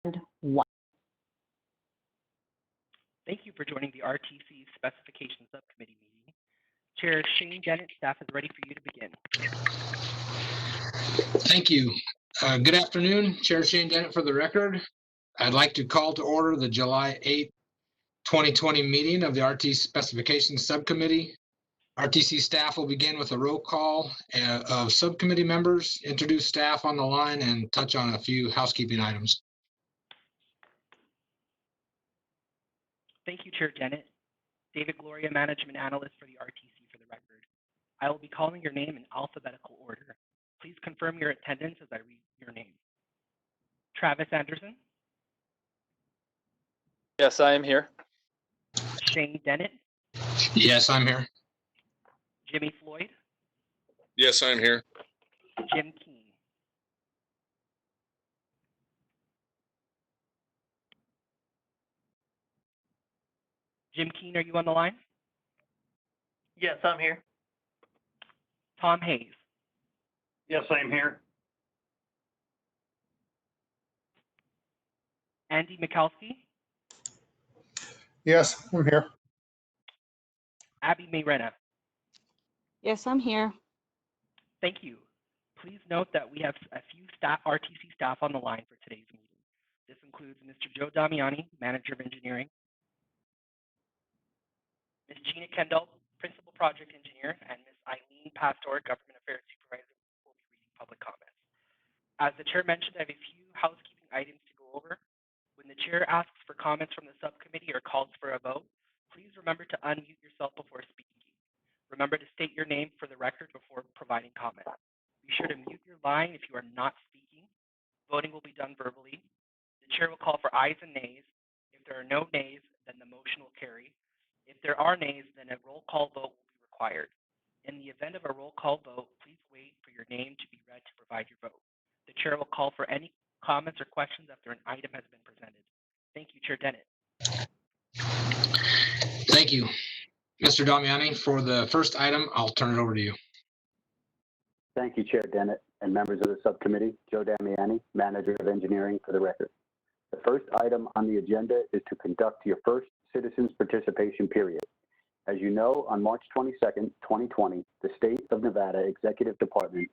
1. Thank you for joining the RTC Specification Subcommittee meeting. Chair Shane Dennett, staff is ready for you to begin. Thank you. Good afternoon, Chair Shane Dennett for the record. I'd like to call to order the July 8th, 2020 meeting of the RTC Specification Subcommittee. RTC staff will begin with a roll call of subcommittee members, introduce staff on the line, and touch on a few housekeeping items. Thank you, Chair Dennett. David Gloria, Management Analyst for the RTC for the record. I will be calling your name in alphabetical order. Please confirm your attendance as I read your name. Travis Anderson. Yes, I am here. Shane Dennett. Yes, I'm here. Jimmy Floyd. Yes, I'm here. Jim Keene. Jim Keene, are you on the line? Yes, I'm here. Tom Hayes. Yes, I'm here. Andy Mikalski. Yes, I'm here. Abby Mayrena. Yes, I'm here. Thank you. Please note that we have a few RTC staff on the line for today's meeting. This includes Mr. Joe Damiani, Manager of Engineering, Ms. Gina Kendall, Principal Project Engineer, and Ms. Eileen Pastor, Government Affairs Supervisor, will be reading public comments. As the Chair mentioned, I have a few housekeeping items to go over. When the Chair asks for comments from the subcommittee or calls for a vote, please remember to unmute yourself before speaking. Remember to state your name for the record before providing comment. Be sure to mute your line if you are not speaking. Voting will be done verbally. The Chair will call for ayes and nays. If there are no nays, then the motion will carry. If there are nays, then a roll call vote will be required. In the event of a roll call vote, please wait for your name to be read to provide your vote. The Chair will call for any comments or questions after an item has been presented. Thank you, Chair Dennett. Thank you. Mr. Damiani, for the first item, I'll turn it over to you. Thank you, Chair Dennett and members of the subcommittee. Joe Damiani, Manager of Engineering for the record. The first item on the agenda is to conduct your first citizens participation period. As you know, on March 22nd, 2020, the State of Nevada Executive Department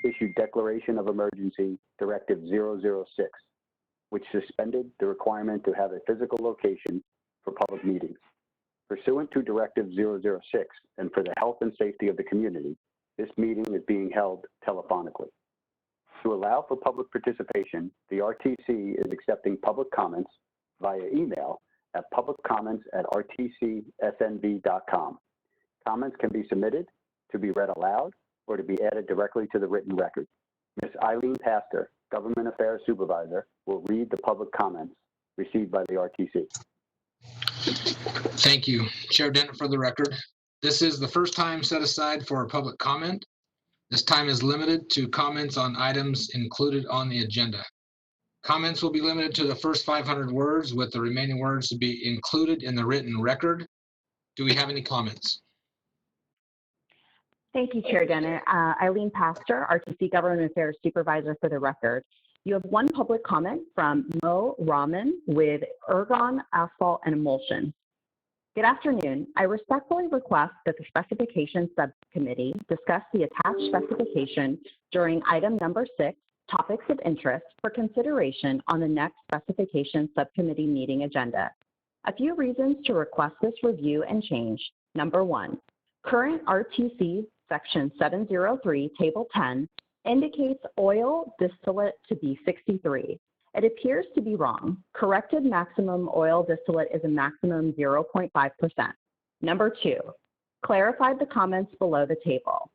issued Declaration of Emergency Directive 006, which suspended the requirement to have a physical location for public meetings. Pursuant to Directive 006, and for the health and safety of the community, this meeting is being held telephonically. To allow for public participation, the RTC is accepting public comments via email at publiccomments@rtcsnv.com. Comments can be submitted to be read aloud or to be added directly to the written record. Ms. Eileen Pastor, Government Affairs Supervisor, will read the public comments received by the RTC. Thank you. Chair Dennett for the record. This is the first time set aside for a public comment. This time is limited to comments on items included on the agenda. Comments will be limited to the first 500 words, with the remaining words to be included in the written record. Do we have any comments? Thank you, Chair Dennett. Eileen Pastor, RTC Government Affairs Supervisor for the record. You have one public comment from Mo Rahman with Ergon Asphalt and Emulsion. Good afternoon. I respectfully request that the Specification Subcommittee discuss the attached specification during item number 6, Topics of Interest, for consideration on the next Specification Subcommittee meeting agenda. A few reasons to request this review and change. Number 1, current RTC Section 703, Table 10, indicates oil distillate to be 63. It appears to be wrong. Corrected maximum oil distillate is a maximum 0.5%. Number 2, clarified the comments below the table.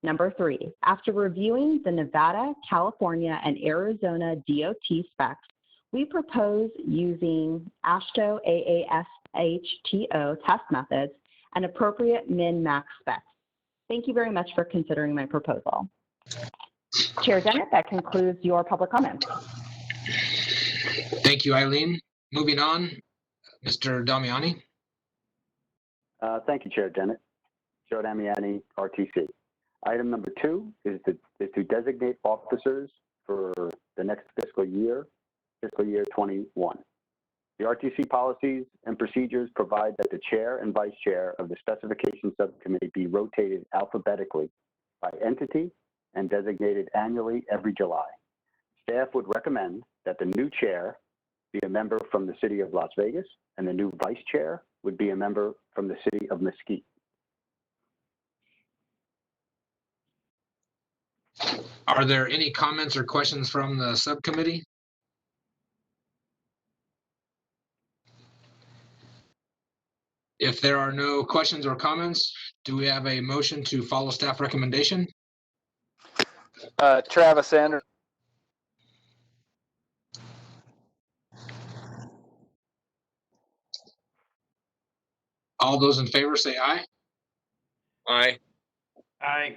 Number 3, after reviewing the Nevada, California, and Arizona DOT specs, we propose using AASHTO AASHTO test methods and appropriate min-max specs. Thank you very much for considering my proposal. Chair Dennett, that concludes your public comments. Thank you, Eileen. Moving on, Mr. Damiani. Thank you, Chair Dennett. Joe Damiani, RTC. Item number 2 is to designate officers for the next fiscal year fiscal year 21. The RTC policies and procedures provide that the chair and vice chair of the specification subcommittee be rotated alphabetically by entity and designated annually every July. Staff would recommend that the new chair be a member from the city of Las Vegas, and the new vice chair would be a member from the city of Mesquite. Are there any comments or questions from the subcommittee? If there are no questions or comments, do we have a motion to follow staff recommendation? Travis Anderson. All those in favor say aye. Aye. Aye.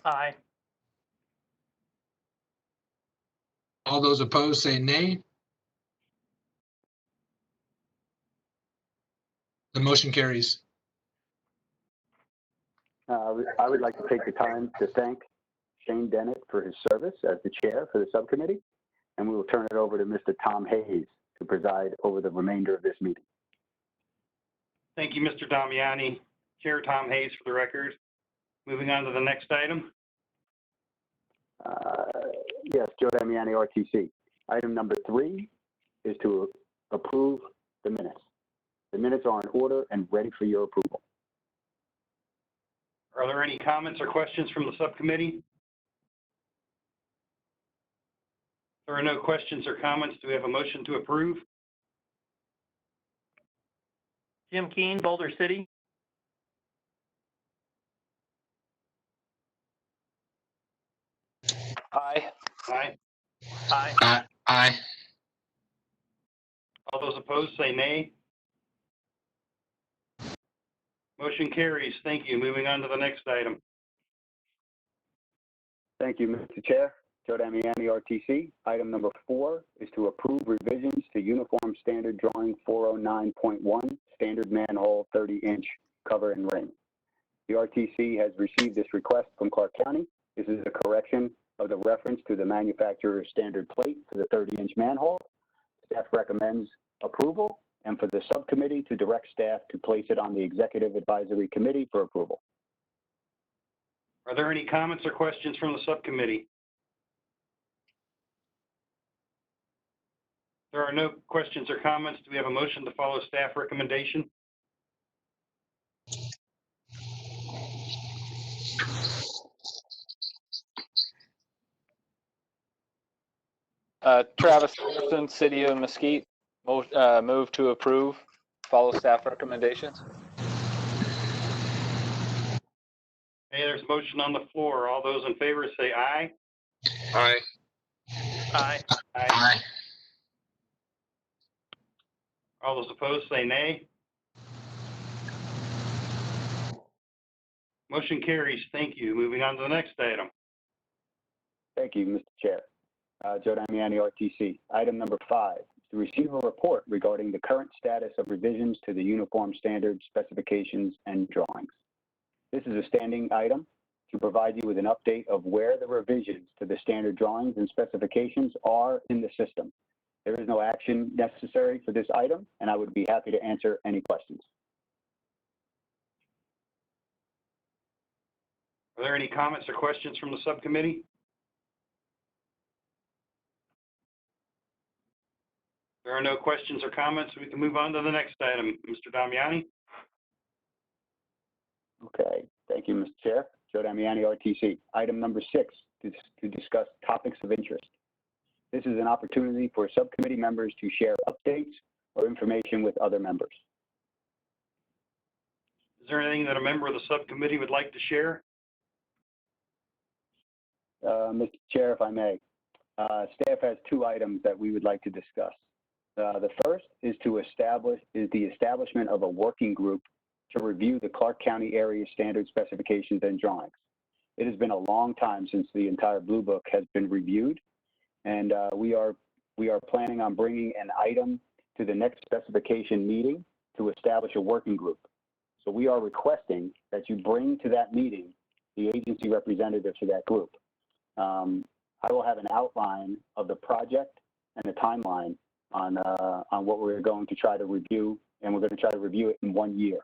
Aye. All those opposed say nay. The motion carries. I would like to take the time to thank Shane Dennett for his service as the chair for the subcommittee, and we will turn it over to Mr. Tom Hayes to preside over the remainder of this meeting. Thank you, Mr. Damiani. Chair Tom Hayes for the record. Moving on to the next item. Yes, Joe Damiani, RTC. Item number 3 is to approve the minutes. The minutes are in order and ready for your approval. Are there any comments or questions from the subcommittee? If there are no questions or comments, do we have a motion to approve? Jim Keane, Boulder City. Aye. Aye. Aye. Aye. All those opposed say nay. Motion carries. Thank you. Moving on to the next item. Thank you, Mr. Chair. Joe Damiani, RTC. Item number 4 is to approve revisions to Uniform Standard Drawing 409.1, Standard Manhole 30-inch cover and ring. The RTC has received this request from Clark County. This is a correction of the reference to the manufacturer's standard plate for the 30-inch manhole. Staff recommends approval, and for the subcommittee to direct staff to place it on the Executive Advisory Committee for approval. Are there any comments or questions from the subcommittee? If there are no questions or comments, do we have a motion to follow staff recommendation? Travis Anderson, City of Mesquite. Move to approve. Follow staff recommendations. Okay, there's a motion on the floor. All those in favor say aye. Aye. Aye. Aye. All those opposed say nay. Motion carries. Thank you. Moving on to the next item. Thank you, Mr. Chair. Joe Damiani, RTC. Item number 5 is to receive a report regarding the current status of revisions to the uniform standards, specifications, and drawings. This is a standing item to provide you with an update of where the revisions to the standard drawings and specifications are in the system. There is no action necessary for this item, and I would be happy to answer any questions. Are there any comments or questions from the subcommittee? If there are no questions or comments, we can move on to the next item. Mr. Damiani? Okay, thank you, Mr. Chair. Joe Damiani, RTC. Item number 6 is to discuss topics of interest. This is an opportunity for subcommittee members to share updates or information with other members. Is there anything that a member of the subcommittee would like to share? Mr. Chair, if I may, staff has 2 items that we would like to discuss. The first is the establishment of a working group to review the Clark County area standard specifications and drawings. It has been a long time since the entire Blue Book has been reviewed, and we are planning on bringing an item to the next specification meeting to establish a working group. So we are requesting that you bring to that meeting the agency representative to that group. I will have an outline of the project and a timeline on what we're going to try to review, and we're going to try to review it in 1 year.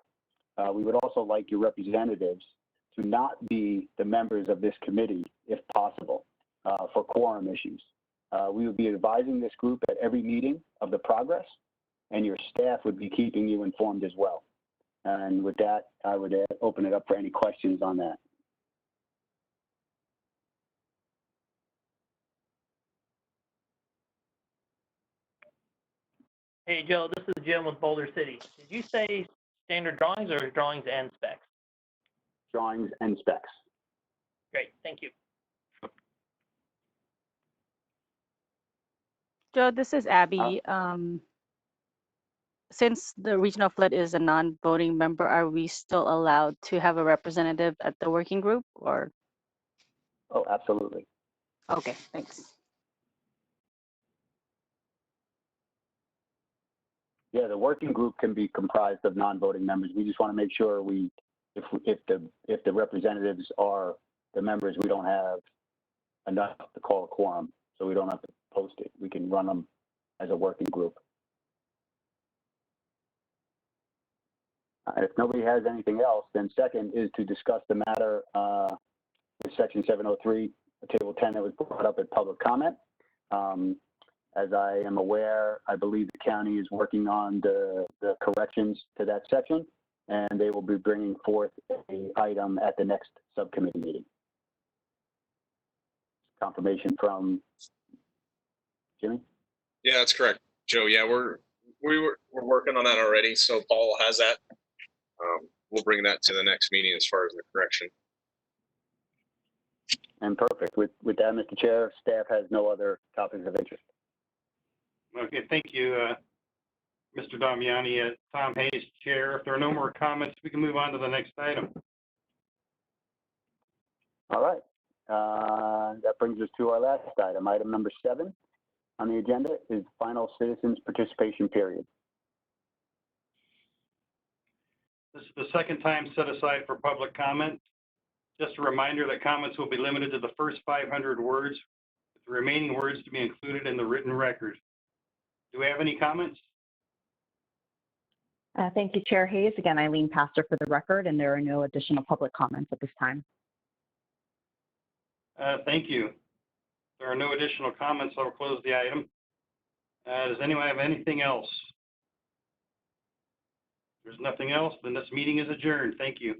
We would also like your representatives to not be the members of this committee, if possible, for quorum issues. We would be advising this group at every meeting of the progress, and your staff would be keeping you informed as well. And with that, I would open it up for any questions on that. Hey, Joe, this is Jim with Boulder City. Did you say standard drawings or drawings and specs? Drawings and specs. Great, thank you. Joe, this is Abby. Since the regional flood is a non-voting member, are we still allowed to have a representative at the working group, or? Oh, absolutely. Okay, thanks. Yeah, the working group can be comprised of non-voting members. We just want to make sure if the representatives are the members, we don't have enough to call a quorum, so we don't have to post it. We can run them as a working group. If nobody has anything else, then second is to discuss the matter with Section 703, Table 10 that was brought up at public comment. As I am aware, I believe the county is working on the corrections to that section, and they will be bringing forth an item at the next subcommittee meeting. Confirmation from Jimmy? Yeah, that's correct, Joe. Yeah, we're working on that already. So Paul has that. We'll bring that to the next meeting as far as the correction. And perfect. With that, Mr. Chair, staff has no other topics of interest. Okay, thank you, Mr. Damiani. Tom Hayes, Chair. If there are no more comments, we can move on to the next item. All right. That brings us to our last item. Item number 7 on the agenda is final citizens participation period. This is the second time set aside for public comment. Just a reminder that comments will be limited to the first 500 words, with the remaining words to be included in the written record. Do we have any comments? Thank you, Chair Hayes. Again, Eileen Pastor for the record, and there are no additional public comments at this time. Thank you. If there are no additional comments, I'll close the item. Does anyone have anything else? If there's nothing else, then this meeting is adjourned. Thank you.